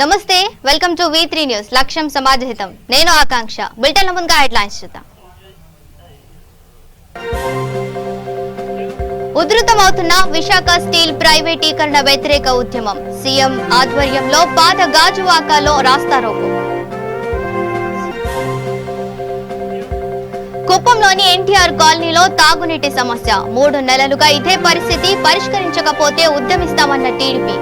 నమస్తే welcome to V3 news లక్ష్యం సమాజహితం నేను ఆకాంక్ష బులెటిన్ లో ముందుగా హెడ్లైన్స్ చూద్దాం ఉధృతమవుతున్న విశాఖ స్టీల్ ప్రైవేటీకరణ వ్యతిరేక ఉద్యమం సీఎం ఆధ్వర్యంలో పాత గాజువాకలో రాస్తారోకో కుప్పంలోని ఎన్టీఆర్ కాలనీలో తాగునీటి సమస్య 3 నెలలుగా ఇదే పరిస్థితి పరిష్కరించకపోతే ఉద్యమిస్తామన్న టీడీపీ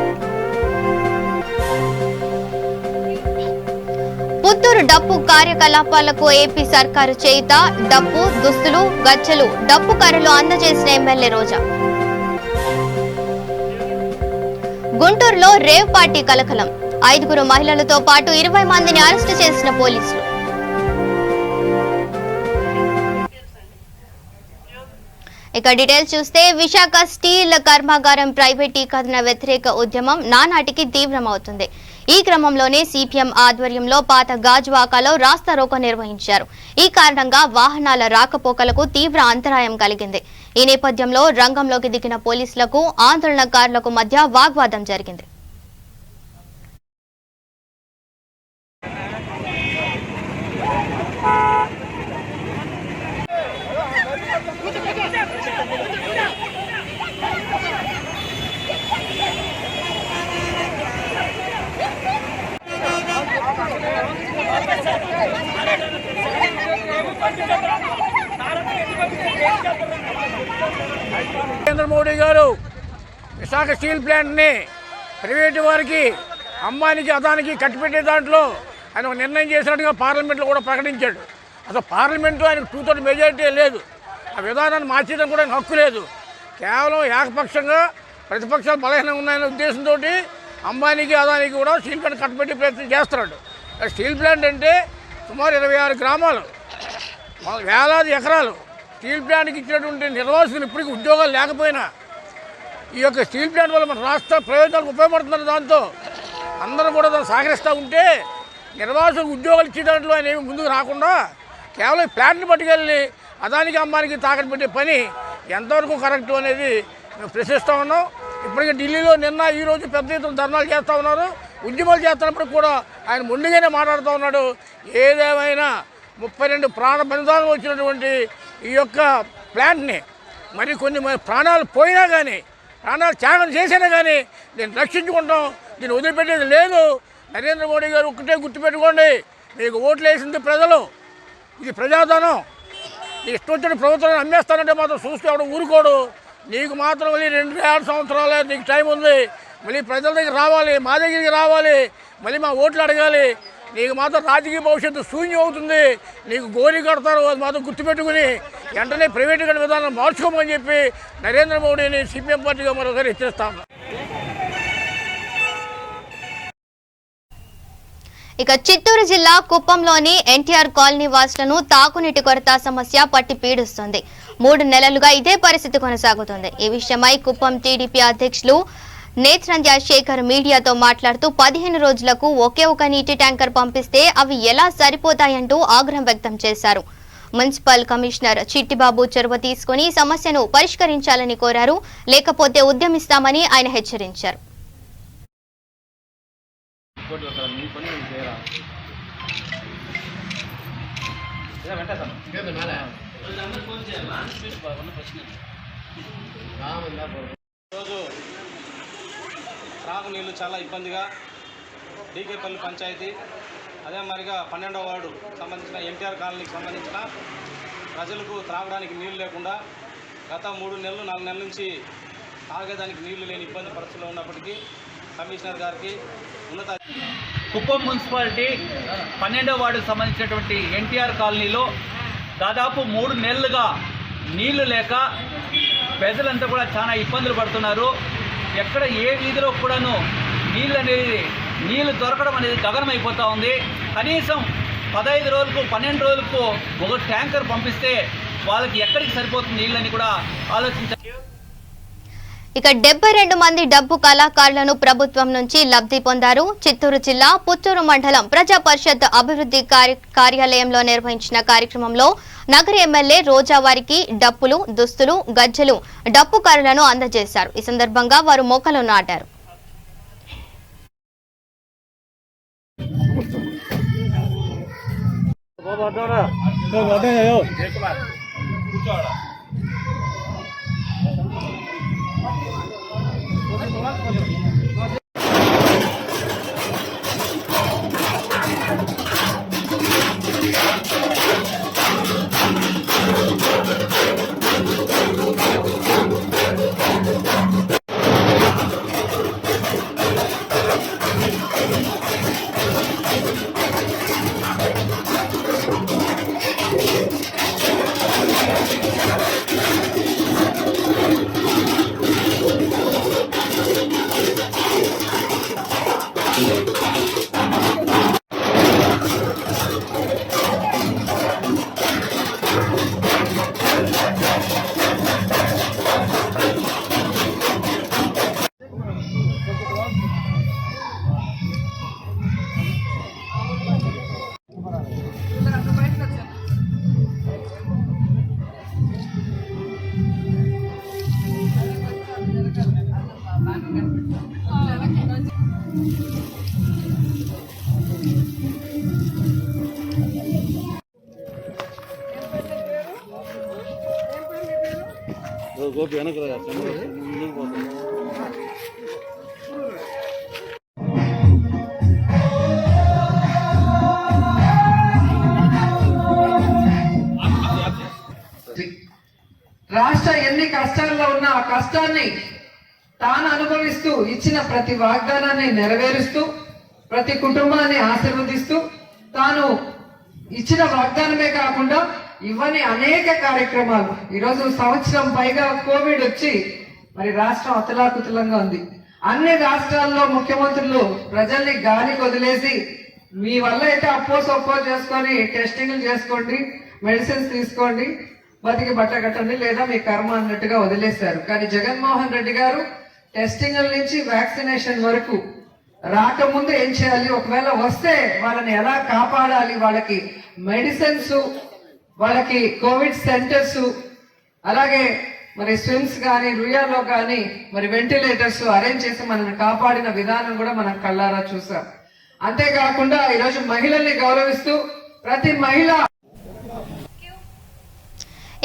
పుత్తూరు డప్పు కార్యకలాపాలకు ఏపీ సర్కారు చేయుత డప్పు దుస్తులు గజ్జలు డప్పు కర్రలు అందజేసిన ఎమ్మెల్యే రోజా గుంటూరులో రేవ్ పార్టీ కలకలం 5 మహిళలతో పాటు 20 మందిని అరెస్టు చేసిన పోలీసులు ఇక డీటెయిల్స్ చూస్తే విశాఖ స్టీల్ కర్మాగారం ప్రైవేటీకరణ వ్యతిరేక ఉద్యమం నానాటికి తీవ్రమవుతుంది ఈ క్రమంలోనే సిపిఎం ఆధ్వర్యంలో పాత గాజువాకలో రాస్తారోకో నిర్వహించారు ఈ కారణంగా వాహనాల రాకపోకలకు తీవ్ర అంతరాయం కలిగింది ఈ నేపథ్యంలో రంగంలోకి దిగిన పోలీసులకు ఆందోళనకారులకు మధ్య వాగ్వాదం జరిగింది నరేంద్ర మోడీ గారు విశాఖ స్టీల్ ప్లాంట్ని ప్రైవేటు వారికి అంబానీకి అదానికి కట్టిపెట్టే దాంట్లో ఆయన ఒక నిర్ణయం చేసినట్టుగా పార్లమెంట్లో కూడా ప్రకటించాడు. అసలు పార్లమెంటు ఆయనకు 2/3 మెజారిటీ లేదు. ఆ విధానాన్ని మార్చేయడం కూడా ఆయన హక్కు లేదు. కేవలం ఏకపక్షంగా ప్రతిపక్షాలు బలహీనంగా ఉన్నాయనే ఉద్దేశంతో అంబానీకి అదానికి కూడా స్టీల్ ప్లాంట్ కట్టబెట్టే ప్రయత్నం చేస్తున్నాడు. స్టీల్ ప్లాంట్ అంటే సుమారు 26 గ్రామాలు, వేలాది ఎకరాలు స్టీల్ ప్లాంట్కి ఇచ్చినటువంటి నిర్వాసితులు ఇప్పటికీ ఉద్యోగాలు లేకపోయినా ఈ యొక్క స్టీల్ ప్లాంట్ వల్ల మన రాష్ట్ర ప్రయోజనాలకు ఉపయోగపడుతున్నారు. దాంతో అందరూ కూడా దాన్ని సహకరిస్తూ ఉంటే నిర్వాసితులకు ఉద్యోగాలు ఇచ్చే దాంట్లో ఆయన ఏమి ముందుకు రాకుండా కేవలం ఈ ప్లాంట్ని పట్టుకెళ్ళి అదానికి అంబానికి తాకట్టు పెట్టే పని ఎంతవరకు కరెక్టు అనేది మేము ప్రశ్నిస్తూ ఉన్నాం. ఇప్పటికీ ఢిల్లీలో నిన్న ఈరోజు పెద్ద ఎత్తున ధర్నాలు చేస్తూ ఉన్నారు, ఉద్యమాలు చేస్తున్నప్పుడు కూడా ఆయన మొండిగానే మాట్లాడుతూ ఉన్నాడు. ఏదేమైనా 32 ప్రాణ బలిదానం వచ్చినటువంటి ఈ యొక్క ప్లాంట్ని మరి కొన్ని ప్రాణాలు పోయినా కానీ ప్రాణాలు త్యాగం చేసినా కానీ దీన్ని రక్షించుకుంటాం, దీన్ని వదిలిపెట్టేది లేదు. నరేంద్ర మోడీ గారు ఒక్కటే గుర్తుపెట్టుకోండి, మీకు ఓట్లు వేసింది ప్రజలు, ఇది ప్రజాధనం. నీ ఇష్టం వచ్చిన ప్రభుత్వాన్ని అమ్మేస్తానంటే మాత్రం చూస్తే ఎవడు ఊరుకోడు. నీకు మాత్రం మళ్ళీ 2 సంవత్సరాలే నీకు టైం ఉంది. మళ్ళీ ప్రజల దగ్గర రావాలి, మా దగ్గరికి రావాలి, మళ్ళీ మా ఓట్లు అడగాలి. నీకు మాత్రం రాజకీయ భవిష్యత్తు శూన్యం అవుతుంది. నీకు గోరీ కడతారు, అది మాత్రం గుర్తుపెట్టుకుని వెంటనే ప్రైవేటీకరణ విధానం మార్చుకోమని చెప్పి నరేంద్ర మోడీని సిపిఎం పార్టీగా మరోసారి హెచ్చరిస్తాము. ఇక చిత్తూరు జిల్లా కుప్పంలోని ఎన్టీఆర్ కాలనీ వాసులను తాగునీటి కొరత సమస్య పట్టి పీడిస్తుంది. 3 నెలలుగా ఇదే పరిస్థితి కొనసాగుతుంది. ఈ విషయమై కుప్పం టీడీపీ అధ్యక్షులు నేత్రంద్య శేఖర్ మీడియాతో మాట్లాడుతూ 15 రోజులకు ఒకే ఒక నీటి ట్యాంకర్ పంపిస్తే అవి ఎలా సరిపోతాయంటూ ఆగ్రహం వ్యక్తం చేశారు. మున్సిపల్ కమిషనర్ చిట్టిబాబు చొరవ తీసుకుని సమస్యను పరిష్కరించాలని కోరారు, లేకపోతే ఉద్యమిస్తామని ఆయన హెచ్చరించారు. త్రాగునీళ్ళు చాలా ఇబ్బందిగా డీకేపల్లి పంచాయతీ అదే మరిగా 12వ వార్డు సంబంధించిన ఎన్టీఆర్ కాలనీకి సంబంధించిన ప్రజలకు త్రాగడానికి నీళ్లు లేకుండా గత 3 నెలలు 4 నెలల నుంచి తాగేదానికి నీళ్లు లేని ఇబ్బంది పరిస్థితుల్లో ఉన్నప్పటికీ కమిషనర్ గారికి ఉన్నత కుప్పం మున్సిపాలిటీ 12వ వార్డుకు సంబంధించినటువంటి ఎన్టీఆర్ కాలనీలో దాదాపు 3 నెలలుగా నీళ్లు లేక ప్రజలంతా కూడా చాలా ఇబ్బందులు పడుతున్నారు. ఎక్కడ ఏ వీధిలో కూడాను నీళ్లు దొరకడం అనేది గగనమైపోతూ ఉంది. కనీసం 15 రోజులకు 12 రోజులకు ఒక ట్యాంకర్ పంపిస్తే వాళ్ళకి ఎక్కడికి సరిపోతుంది నీళ్ళని కూడా ఆలోచించారు. ఇక 72 మంది డబ్బు కళాకారులను ప్రభుత్వం నుంచి లబ్ధి పొందారు. చిత్తూరు జిల్లా పుత్తూరు మండలం ప్రజా పరిషత్ అభివృద్ధి కార్యాలయంలో నిర్వహించిన కార్యక్రమంలో నగర ఎమ్మెల్యే రోజా వారికి డప్పులు, దుస్తులు, గజ్జలు, డప్పు కర్రలను అందజేశారు. ఈ సందర్భంగా వారు మొక్కలు నాటారు. గోపి వెనక ముందుకు పోతాం. రాష్ట్ర ఎన్ని కష్టాల్లో ఉన్న ఆ కష్టాన్ని తాను అనుభవిస్తూ ఇచ్చిన ప్రతి వాగ్దానాన్ని నెరవేరుస్తూ ప్రతి కుటుంబాన్ని ఆశీర్వదిస్తూ తాను ఇచ్చిన వాగ్దానమే కాకుండా ఇవన్నీ అనేక కార్యక్రమాలు. ఈరోజు సంవత్సరం పైగా కోవిడ్ వచ్చి మరి రాష్ట్రం అతలాకుతలంగా ఉంది. అన్ని రాష్ట్రాల్లో ముఖ్యమంత్రులు ప్రజల్ని గాలికి వదిలేసి మీ వల్ల అయితే అప్పో సొప్పో చేసుకొని టెస్టింగ్లు చేసుకోండి, మెడిసిన్స్ తీసుకోండి, బతికి బట్ట కట్టండి, లేదా మీ కర్మ అన్నట్టుగా వదిలేశారు. కానీ జగన్మోహన్ రెడ్డి గారు టెస్టింగ్ల నుంచి వ్యాక్సినేషన్ వరకు రాకముందు ఏం చేయాలి, ఒకవేళ వస్తే వాళ్ళని ఎలా కాపాడాలి, వాళ్ళకి మెడిసిన్స్, వాళ్ళకి కోవిడ్ సెంటర్స్, అలాగే మరి స్విమ్స్ కానీ రుయాలో కానీ మరి వెంటిలేటర్స్ అరేంజ్ చేసి మనల్ని కాపాడిన విధానం కూడా మనం కళ్ళారా చూసాం. అంతేకాకుండా ఈరోజు మహిళల్ని గౌరవిస్తూ ప్రతి మహిళ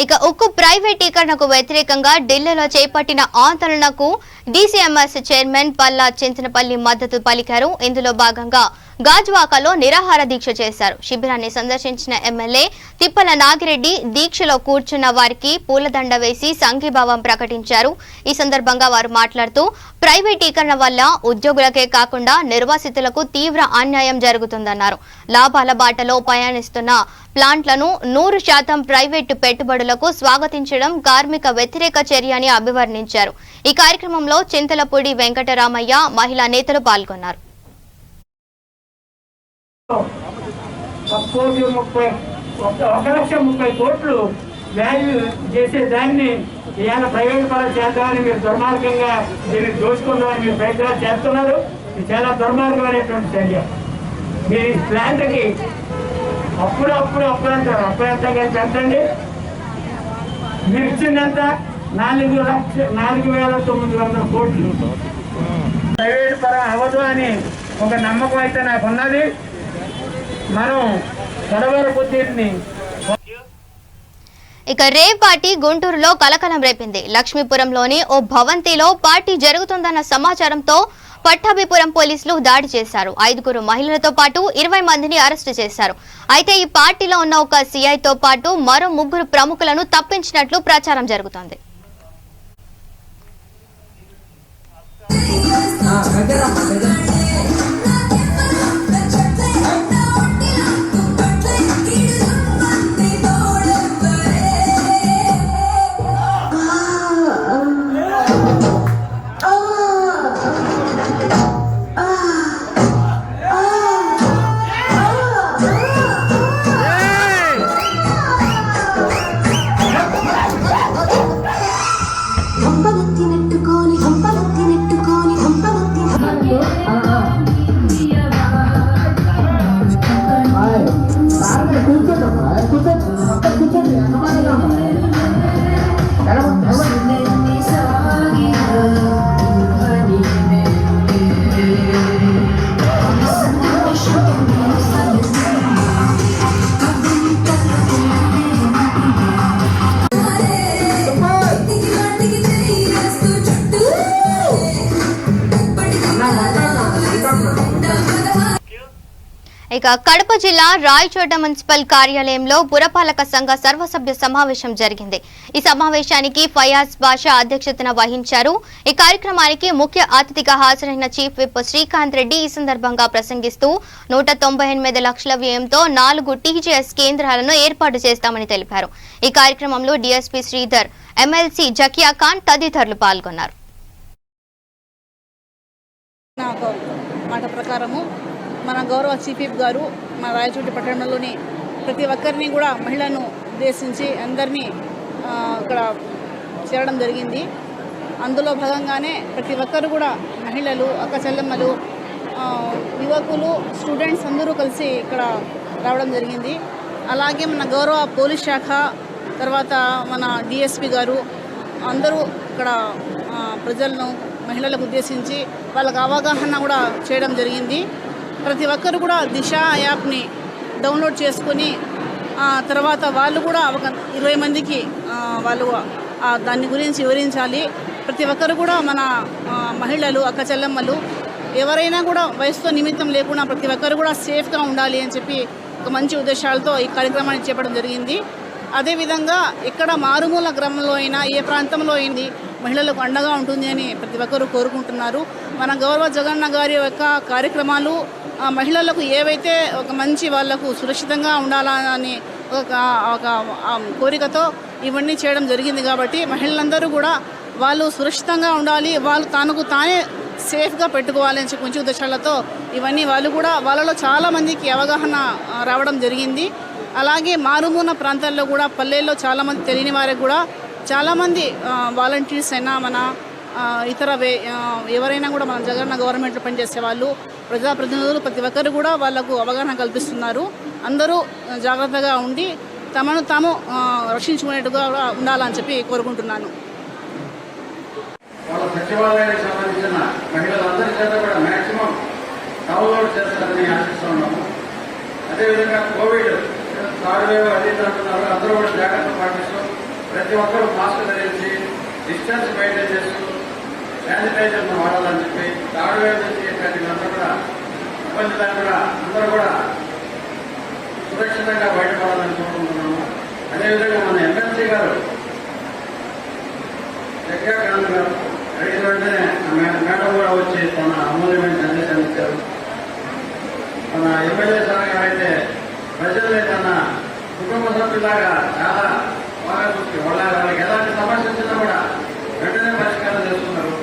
ఇక ఉక్కు ప్రైవేటీకరణకు వ్యతిరేకంగా ఢిల్లీలో చేపట్టిన ఆందోళనకు డీసీఎంఎస్ చైర్మన్ పల్లా చింతనపల్లి మద్దతు పలికారు. ఇందులో భాగంగా గాజువాకలో నిరాహార దీక్ష చేశారు. శిబిరాన్ని సందర్శించిన ఎమ్మెల్యే తిప్పల నాగిరెడ్డి దీక్షలో కూర్చున్న వారికి పూలదండ వేసి సంఘీభావం ప్రకటించారు. ఈ సందర్భంగా వారు మాట్లాడుతూ ప్రైవేటీకరణ వల్ల ఉద్యోగులకే కాకుండా నిర్వాసితులకు తీవ్ర అన్యాయం జరుగుతుందన్నారు. లాభాల బాటలో పయనిస్తున్న ప్లాంట్లను 100% ప్రైవేటు పెట్టుబడులకు స్వాగతించడం కార్మిక వ్యతిరేక చర్య అని అభివర్ణించారు. ఈ కార్యక్రమంలో చింతలపూడి వెంకటరామయ్య, మహిళా నేతలు పాల్గొన్నారు. 1,30,000 కోట్లు వాల్యూ చేసే దాన్ని ఇవాళ ప్రైవేట్ పరం చేద్దామని మీరు దుర్మార్గంగా దీన్ని దోచుకుందామని మీరు ప్రయత్నాలు చేస్తున్నారు. ఇది చాలా దుర్మార్గమైనటువంటి చర్య. మీ ప్లాంట్కి అప్పుడంటారు, అప్పుడంతా పెంచండి. మీరు ఇచ్చిందంత 4,900 కోట్లు. ప్రైవేట్ పరం అవ్వదు అని ఒక నమ్మకం అయితే నాకు ఉన్నది. మనం గొడవల బుద్ధిని. ఇక రేవ్ పార్టీ గుంటూరులో కలకలం రేపింది. లక్ష్మీపురంలోని ఓ భవంతిలో పార్టీ జరుగుతుందన్న సమాచారంతో పట్టాభిపురం పోలీసులు దాడి చేశారు. 5 మహిళలతో పాటు 20 మందిని అరెస్టు చేశారు. అయితే ఈ పార్టీలో ఉన్న ఒక సిఐతో పాటు మరో 3 ప్రముఖులను తప్పించినట్లు ప్రచారం జరుగుతోంది. ఇక కడప జిల్లా రాయచోట మున్సిపల్ కార్యాలయంలో పురపాలక సంఘ సర్వసభ్య సమావేశం జరిగింది. ఈ సమావేశానికి ఫయాజ్ బాషా అధ్యక్షతన వహించారు. ఈ కార్యక్రమానికి ముఖ్య అతిథిగా హాజరైన చీఫ్ విప్ శ్రీకాంత్ రెడ్డి ఈ సందర్భంగా ప్రసంగిస్తూ 198 లక్షల వ్యయంతో 4 టీజీఎస్ కేంద్రాలను ఏర్పాటు చేస్తామని తెలిపారు. ఈ కార్యక్రమంలో డీఎస్పీ శ్రీధర్, ఎమ్మెల్సీ జకియా ఖాన్ తదితరులు పాల్గొన్నారు. మాట ప్రకారము మన గౌరవ చీఫ్ విప్ గారు మన రాయచోటి పట్టణంలోని ప్రతి ఒక్కరిని కూడా మహిళలను ఉద్దేశించి అందరినీ ఇక్కడ చేరడం జరిగింది. అందులో భాగంగానే ప్రతి ఒక్కరు కూడా మహిళలు, అక్క చెల్లెమ్మలు, యువకులు, స్టూడెంట్స్ అందరూ కలిసి ఇక్కడ రావడం జరిగింది. అలాగే మన గౌరవ పోలీస్ శాఖ, తర్వాత మన డిఎస్పి గారు అందరూ ఇక్కడ ప్రజలను, మహిళలకు ఉద్దేశించి వాళ్ళకు అవగాహన కూడా చేయడం జరిగింది. ప్రతి ఒక్కరు కూడా దిశ యాప్ని డౌన్లోడ్ చేసుకొని తర్వాత వాళ్ళు కూడా ఒక 20 మందికి వాళ్ళు దాని గురించి వివరించాలి. ప్రతి ఒక్కరు కూడా మన మహిళలు, అక్క చెల్లెమ్మలు ఎవరైనా కూడా వయసుతో నిమిత్తం లేకుండా ప్రతి ఒక్కరు కూడా సేఫ్గా ఉండాలి అని చెప్పి ఒక మంచి ఉద్దేశాలతో ఈ కార్యక్రమాన్ని చేపట్టడం జరిగింది. అదేవిధంగా ఎక్కడ మారుమూల గ్రామంలో అయినా, ఏ ప్రాంతంలో అయింది మహిళలకు అండగా ఉంటుంది అని ప్రతి ఒక్కరూ కోరుకుంటున్నారు. మన గౌరవ జగన్న గారి యొక్క కార్యక్రమాలు మహిళలకు ఏవైతే ఒక మంచి వాళ్లకు సురక్షితంగా ఉండాలని ఒక కోరికతో ఇవన్నీ చేయడం జరిగింది. కాబట్టి మహిళలందరూ కూడా వాళ్ళు సురక్షితంగా ఉండాలి, వాళ్ళు తానే సేఫ్గా పెట్టుకోవాలని చెప్పి మంచి ఉద్దేశాలతో ఇవన్నీ వాళ్ళు కూడా వాళ్ళలో చాలామందికి అవగాహన రావడం జరిగింది. అలాగే మారుమూల ప్రాంతాల్లో కూడా, పల్లెల్లో చాలామంది తెలియని వారికి కూడా చాలామంది వాలంటీర్స్ అయినా, మన ఇతర ఎవరైనా కూడా మన జగన్న గవర్నమెంట్లో పనిచేసే వాళ్ళు, ప్రజాప్రతినిధులు ప్రతి ఒక్కరు కూడా వాళ్లకు అవగాహన కల్పిస్తున్నారు. అందరూ జాగ్రత్తగా ఉండి తమను తాము రక్షించుకునేట్టుగా ఉండాలని చెప్పి కోరుకుంటున్నాను. వాళ్ళ సచివాలయానికి సంబంధించిన మహిళలందరి చేత కూడా మ్యాక్సిమం డౌన్లోడ్ చేస్తారని ఆశిస్తున్నాము. అదేవిధంగా కోవిడ్ థర్డ్ వేవ్ అది అంటున్నారు, అందరూ కూడా జాగ్రత్త పాటిస్తూ ప్రతి ఒక్కరూ మాస్క్ ధరించి డిస్టెన్స్ మెయింటైన్ చేస్తూ శానిటైజర్ను వాడాలని చెప్పి థర్డ్ వేవ్ నుంచి అందరూ కూడా ఇబ్బంది లేకుండా అందరూ కూడా సురక్షితంగా బయటపడాలని కోరుకుంటున్నాము. అదేవిధంగా మన ఎమ్మెల్సీ గారు జకియా ఖాన్ గారు అడిగిన వెంటనే మేడం కూడా వచ్చి తన అమూల్యమైన సందేశాన్ని ఇచ్చారు. మన ఎమ్మెల్యే సార్ గారు అయితే ప్రజల్ని తన కుటుంబ సభ్యులాగా చాలా బాగా చూసి వాళ్ళకి ఎలాంటి సమస్య వచ్చినా కూడా వెంటనే పరిష్కారం చేస్తున్నారు.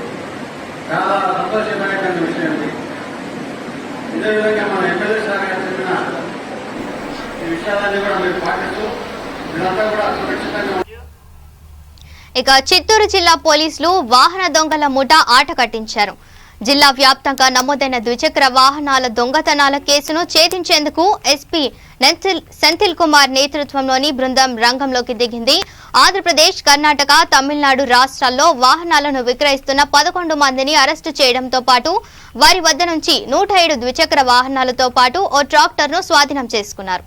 చాలా సంతోషమైన విషయం ఇది. ఇదే విధంగా మన ఎమ్మెల్యే సార్ గారు చెప్పిన ఈ విషయాలన్నీ కూడా మీరు పాటిస్తూ మీరంతా కూడా సురక్షితంగా. ఇక చిత్తూరు జిల్లా పోలీసులు వాహన దొంగల ముఠా ఆట కట్టించారు. జిల్లా వ్యాప్తంగా నమోదైన ద్విచక్ర వాహనాల దొంగతనాల కేసును ఛేదించేందుకు ఎస్పీ సెంథిల్ కుమార్ నేతృత్వంలోని బృందం రంగంలోకి దిగింది. ఆంధ్రప్రదేశ్, కర్ణాటక, తమిళనాడు రాష్ట్రాల్లో వాహనాలను విక్రయిస్తున్న 11 మందిని అరెస్టు చేయడంతో పాటు వారి వద్ద నుంచి 107 ద్విచక్ర వాహనాలతో పాటు ఓ ట్రాక్టర్ను స్వాధీనం చేసుకున్నారు.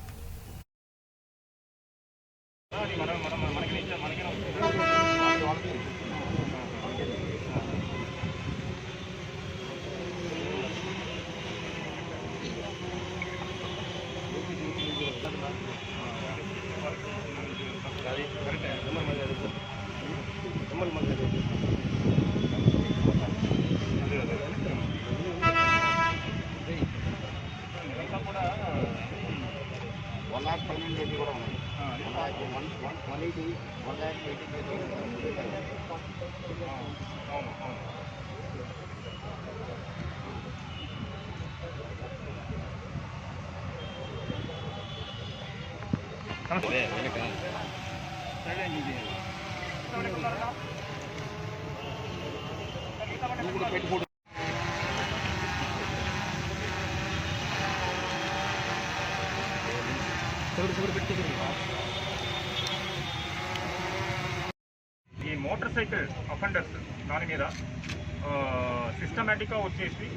ఈ మోటార్ సైకిల్ అఫెండర్స్ దాని మీద సిస్టమేటిక్గా వచ్చేసి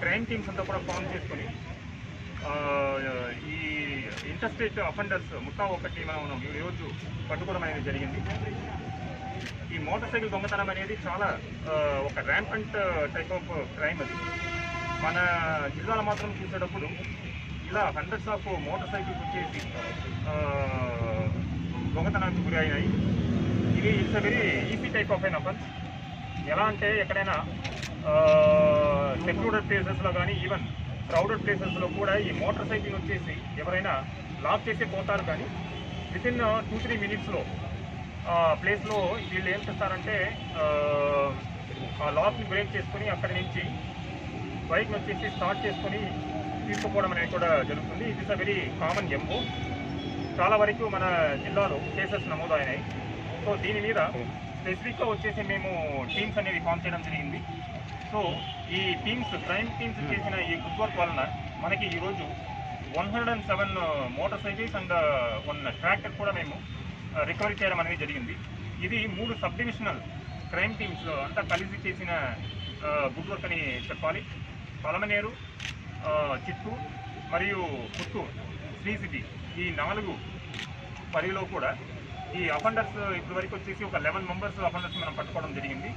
క్రైమ్ టీమ్స్ అంతా కూడా ఫామ్ చేసుకొని ఈ ఇంటర్స్టేట్ అఫెండర్స్ ముఠా ఒకటి మనం ఈరోజు పట్టుకోవడం అనేది జరిగింది. ఈ మోటార్ సైకిల్ దొంగతనం అనేది చాలా ఒక ర్యాంపంట్ టైప్ ఆఫ్ క్రైమ్ అది. మన జిల్లాలో మాత్రం చూసేటప్పుడు ఇలా హండ్రెడ్స్ ఆఫ్ మోటార్ సైకిల్స్ వచ్చేసి దొంగతనానికి గురి అయినాయి. ఇది it's a very easy type of N offence. ఎలా అంటే ఎక్కడైనా సెక్లూడెడ్ ప్లేసెస్లో కానీ ఈవెన్ క్రౌడెడ్ ప్లేసెస్లో కూడా ఈ మోటార్ సైకిల్ వచ్చేసి ఎవరైనా లాక్ చేసి పోతారు, కానీ వితిన్ 2-3 మినిట్స్లో ప్లేస్లో వీళ్ళు ఏం చేస్తారంటే ఆ లాక్ని బ్రేక్ చేసుకొని అక్కడి నుంచి బైక్ని వచ్చేసి స్టార్ట్ చేసుకొని తీసుకుపోవడం అనేది కూడా జరుగుతుంది. It is a very common MO. చాలా వరకు మన జిల్లాలో కేసెస్ నమోదైనాయి. సో దీని మీద స్పెసిఫిక్గా వచ్చేసి మేము టీమ్స్ అనేది ఫామ్ చేయడం జరిగింది. సో ఈ టీమ్స్, క్రైమ్ టీమ్స్ చేసిన ఈ గుడ్ వర్క్ వలన మనకి ఈరోజు 107 మోటార్ సైకిల్స్ అండ్ 1 ట్రాక్టర్ కూడా మేము రికవరీ చేయడం అనేది జరిగింది. ఇది 3 సబ్ డివిజనల్ క్రైమ్ టీమ్స్ అంతా కలిసి చేసిన గుడ్ వర్క్ అని చెప్పాలి. పలమనేరు, చిత్తూరు మరియు పుత్తూరు, శ్రీ సిటీ ఈ 4 పరిధిలో కూడా ఈ అఫెండర్స్ ఇప్పటి వరకు వచ్చేసి ఒక 11 మెంబర్స్ అఫెండర్స్ మనం పట్టుకోవడం జరిగింది.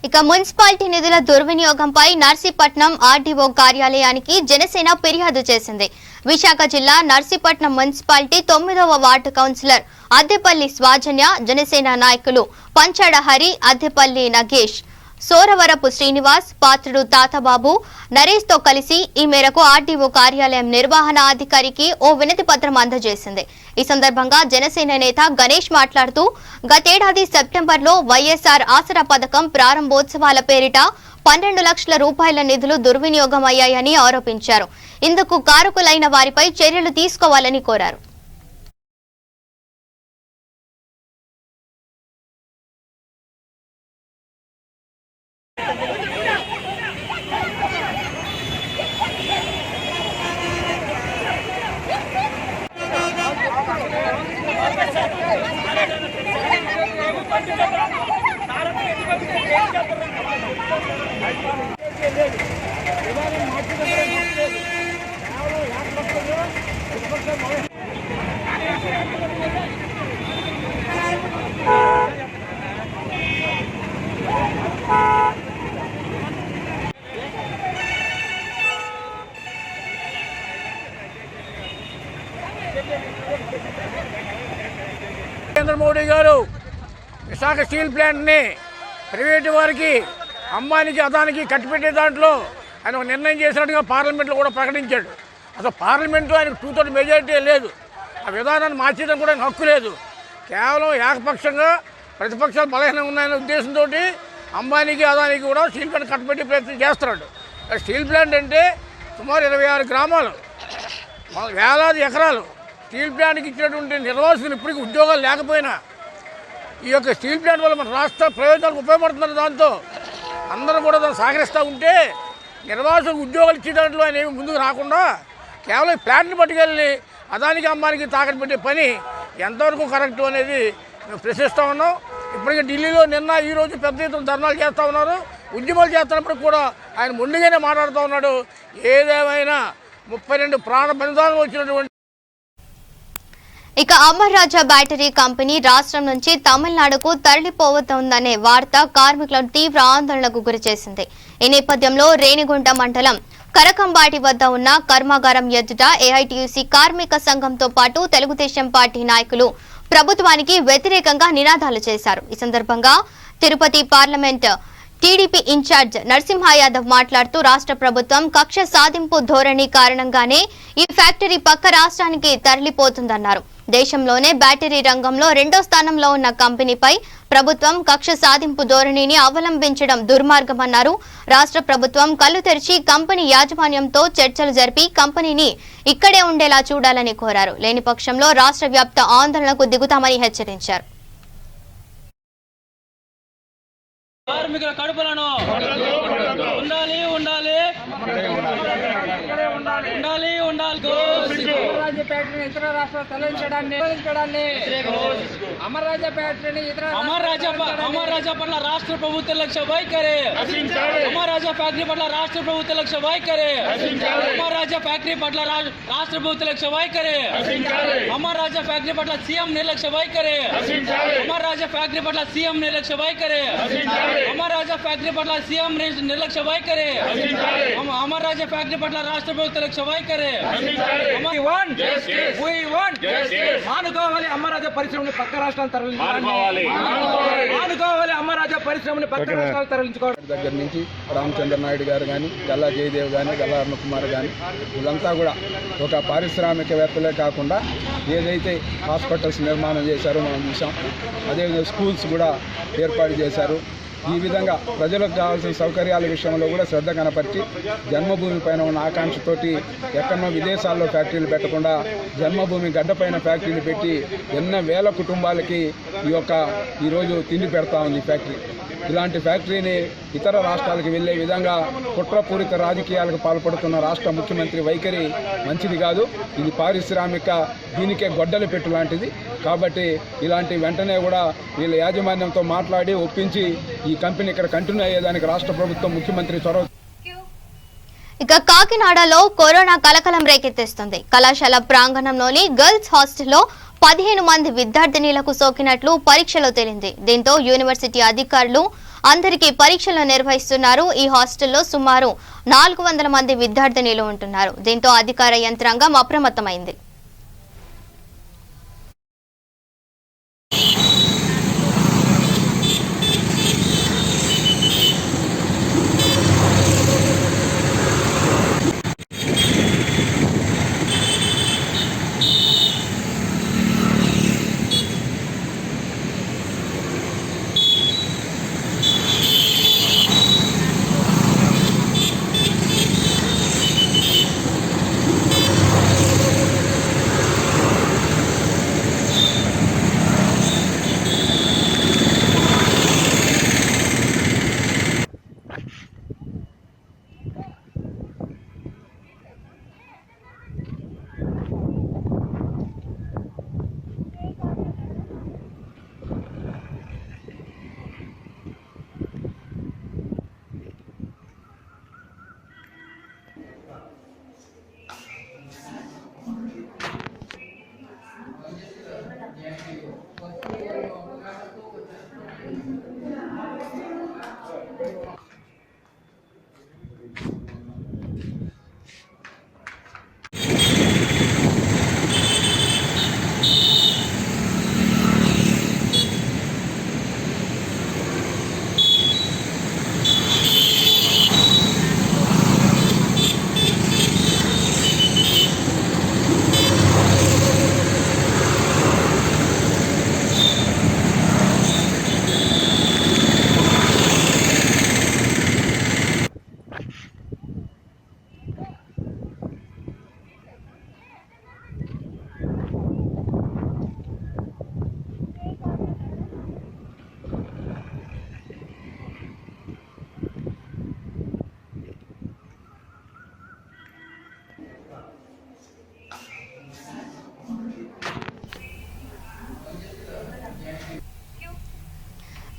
ఇక మున్సిపాలిటీ నిధుల దుర్వినియోగంపై నర్సీపట్నం ఆర్డీఓ కార్యాలయానికి జనసేన ఫిర్యాదు చేసింది. విశాఖ జిల్లా నర్సీపట్నం మున్సిపాలిటీ 9వ వార్డు కౌన్సిలర్ అద్దెపల్లి స్వాజన్య, జనసేన నాయకులు పంచాడ హరి, అద్దెపల్లి నగేష్, సోరవరపు శ్రీనివాస్, పాత్రుడు తాతబాబు, నరేష్ తో కలిసి ఈ మేరకు ఆర్డీఓ కార్యాలయం నిర్వహణ అధికారికి ఓ వినతి పత్రం అందజేసింది. ఈ సందర్భంగా జనసేన నేత గణేష్ మాట్లాడుతూ గతేడాది సెప్టెంబర్లో వైఎస్ఆర్ ఆసరా పథకం ప్రారంభోత్సవాల పేరిట 12 లక్షల రూపాయల నిధులు దుర్వినియోగం అయ్యాయని ఆరోపించారు. ఇందుకు కారకులైన వారిపై చర్యలు తీసుకోవాలని కోరారు. నరేంద్ర మోడీ గారు విశాఖ స్టీల్ ప్లాంట్ని ప్రైవేటు వారికి, అంబానీకి, అదానికి కట్టిపెట్టే దాంట్లో ఆయన ఒక నిర్ణయం చేసినట్టుగా పార్లమెంట్లో కూడా ప్రకటించాడు. అసలు పార్లమెంట్లో ఆయనకు 2/3 మెజారిటీ లేదు. ఆ విధానాన్ని మార్చేయడం కూడా ఆయనకు హక్కు లేదు. కేవలం ఏకపక్షంగా ప్రతిపక్షాలు బలహీనంగా ఉన్నాయనే ఉద్దేశంతో అంబానీకి, అదానికి కూడా స్టీల్ ప్లాంట్ కట్టబెట్టే ప్రయత్నం చేస్తున్నాడు. స్టీల్ ప్లాంట్ అంటే సుమారు 26 గ్రామాలు, వేలాది ఎకరాలు. స్టీల్ ప్లాంట్కి ఇచ్చినటువంటి నిర్వాసితులు ఇప్పటికీ ఉద్యోగాలు లేకపోయినా ఈ యొక్క స్టీల్ ప్లాంట్ వల్ల మన రాష్ట్ర ప్రయోజనాలకు ఉపయోగపడుతున్నారు. దాంతో అందరూ కూడా దాన్ని సహకరిస్తూ ఉంటే నిర్వాసితులకు ఉద్యోగాలు ఇచ్చే దాంట్లో ఆయన ఏమి ముందుకు రాకుండా కేవలం ఈ ప్లాంట్ని పట్టుకెళ్ళి అదానికి, అమ్మానికి తాకట్టు పెట్టే పని ఎంతవరకు కరెక్టు అనేది మేము ప్రశ్నిస్తూ ఉన్నాం. ఇప్పటికే ఢిల్లీలో నిన్న ఈరోజు పెద్ద ఎత్తున ధర్నాలు చేస్తూ ఉన్నారు. ఉద్యమాలు చేస్తున్నప్పుడు కూడా ఆయన మొండిగానే మాట్లాడుతూ ఉన్నాడు. ఏదేమైనా 32 ప్రాణ బలిదానం వచ్చినటువంటి ఇక అమర్ రాజా బ్యాటరీ కంపెనీ రాష్ట్రం నుంచి తమిళనాడుకు తరలిపోతుందనే వార్త కార్మికులను తీవ్ర ఆందోళనకు గురిచేసింది. ఈ నేపథ్యంలో రేణిగుంట మండలం కరకంబాటి వద్ద ఉన్న కర్మాగారం ఎదుట ఏఐటీయూసీ కార్మిక సంఘంతో పాటు తెలుగుదేశం పార్టీ నాయకులు ప్రభుత్వానికి వ్యతిరేకంగా నినాదాలు చేశారు. ఈ సందర్భంగా Tirupati parliament TDP incharge Narasimha Yadav మాట్లాడుతూ రాష్ట్ర ప్రభుత్వం కక్ష సాధింపు ధోరణి కారణంగానే ఈ ఫ్యాక్టరీ పక్క రాష్ట్రానికి తరలిపోతుందన్నారు. దేశంలోనే బ్యాటరీ రంగంలో 2వ స్థానంలో ఉన్న కంపెనీపై ప్రభుత్వం కక్ష సాధింపు ధోరణిని అవలంబించడం దుర్మార్గమన్నారు. రాష్ట్ర ప్రభుత్వం కళ్లు తెరిచి కంపెనీ యాజమాన్యంతో చర్చలు జరిపి కంపెనీని ఇక్కడే ఉండేలా చూడాలని కోరారు. లేని పక్షంలో రాష్ట్ర వ్యాప్త ఆందోళనకు దిగుతామని హెచ్చరించారు. కార్మికుల కడుపులను ఉండాలి ఉండాలి ఉండాలి ఉండాలి ఫ్యాక్టరీని ఇతర రాష్ట్రాలు తరలించడాన్ని అమర్ రాజా ఫ్యాక్టరీని ఇతర అమర్ రాజా పట్ల రాష్ట్ర ప్రభుత్వ లక్ష్య వైఖరి అమర్ రాజా ఫ్యాక్టరీ పట్ల రాష్ట్ర ప్రభుత్వ లక్ష్య వైఖరి అమర్ రాజా ఫ్యాక్టరీ పట్ల రాష్ట్ర ప్రభుత్వ లక్ష్య వైఖరి అమర్ రాజా ఫ్యాక్టరీ పట్ల సీఎం నిర్లక్ష్య వైఖరి అమర్ రాజా ఫ్యాక్టరీ పట్ల సీఎం నిర్లక్ష్య వైఖరి అమర్ రాజా ఫ్యాక్టరీ పట్ల సీఎం నిర్లక్ష్య వైఖరి అమర్ రాజా ఫ్యాక్టరీ పట్ల రాష్ట్ర ప్రభుత్వ లక్ష్య వైఖరి మానుకోవాలి అమర్ రాజా పరిశ్రమని పక్క రాష్ట్రాలు తరలించుకోవాలి అమర్ రాజా పరిశ్రమని పక్క రాష్ట్రాలు తరలించుకోవాలి దగ్గర నుంచి రామచంద్ర నాయుడు గారు కానీ గల్లా జయదేవ్ కానీ గల్లా అరుణకుమార్ కానీ వీళ్ళంతా కూడా ఒక పారిశ్రామికవేత్తలే కాకుండా ఏదైతే హాస్పిటల్స్ నిర్మాణం చేశారో మనం చూసాం, అదేవిధంగా స్కూల్స్ కూడా ఏర్పాటు చేశారు. ఈ విధంగా ప్రజలకు కావాల్సిన సౌకర్యాల విషయంలో కూడా శ్రద్ధ కనపరిచి జన్మభూమి పైన ఉన్న ఆకాంక్షతోటి ఎక్కడో విదేశాల్లో ఫ్యాక్టరీలు పెట్టకుండా జన్మభూమి గడ్డపైన ఫ్యాక్టరీలు పెట్టి ఎన్నో వేల కుటుంబాలకి ఈరోజు తిండి పెడతా ఉంది ఫ్యాక్టరీ. ఇలాంటి ఫ్యాక్టరీని ఇతర రాష్ట్రాలకు వెళ్లే విధంగా కుట్రపూరిత రాజకీయాలకు పాల్పడుతున్న రాష్ట్ర ముఖ్యమంత్రి వైఖరి మంచిది కాదు. ఇది పారిశ్రామిక దీనికే గొడ్డలి పెట్టు లాంటిది. కాబట్టి ఇలాంటి వెంటనే కూడా వీళ్ళ యాజమాన్యంతో మాట్లాడి ఒప్పించి ఈ కంపెనీ ఇక్కడ కంటిన్యూ అయ్యేదానికి రాష్ట్ర ప్రభుత్వం ముఖ్యమంత్రి చొరవ. ఇక కాకినాడలో కరోనా కలకలం రేకెత్తిస్తుంది. కళాశాల ప్రాంగణంలోని గర్ల్స్ హాస్టల్లో 15 మంది విద్యార్థినీలకు సోకినట్లు పరీక్షలో తేలింది. దీంతో యూనివర్సిటీ అధికారులు అందరికీ పరీక్షలు నిర్వహిస్తున్నారు. ఈ హాస్టల్లో సుమారు 400 మంది విద్యార్థినీలు ఉంటున్నారు. దీంతో అధికార యంత్రాంగం అప్రమత్తమైంది.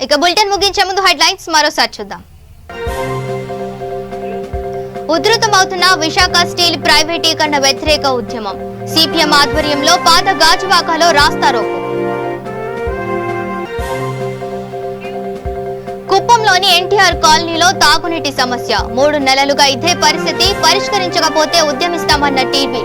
ఇక బులెటిన్ ముగించే ముందు హెడ్లైన్స్ మరోసారి చూద్దాం. ఉధృతమవుతున్న విశాఖ స్టీల్ ప్రైవేటీకరణ వ్యతిరేక ఉద్యమం. సిపిఎం ఆధ్వర్యంలో పాత గాజువాకలో రాస్తారోకో. కుప్పంలోని ఎన్టీఆర్ కాలనీలో తాగునీటి సమస్య. 3 నెలలుగా ఇదే పరిస్థితి. పరిష్కరించకపోతే ఉద్యమిస్తామన్న టీవీ.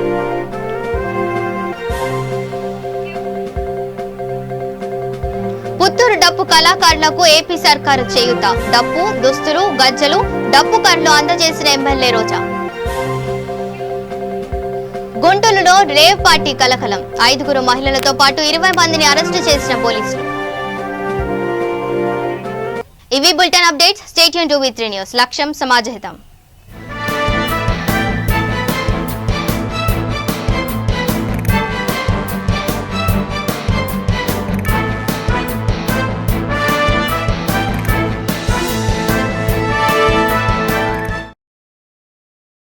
పుత్తూరు డప్పు కళాకారులకు ఏపీ సర్కారు చేయూత. డప్పు, దుస్తులు, గజ్జలు, డప్పు కార్లు అందజేసిన ఎమ్మెల్యే రోజా. గుంటూరులో రేవ్ పార్టీ కలకలం. 5 మహిళలతో పాటు 20 మందిని అరెస్టు చేసిన పోలీసులు. ఇవి bulletin updates. Stay tuned to V3 news. లక్ష్యం సమాజహితం.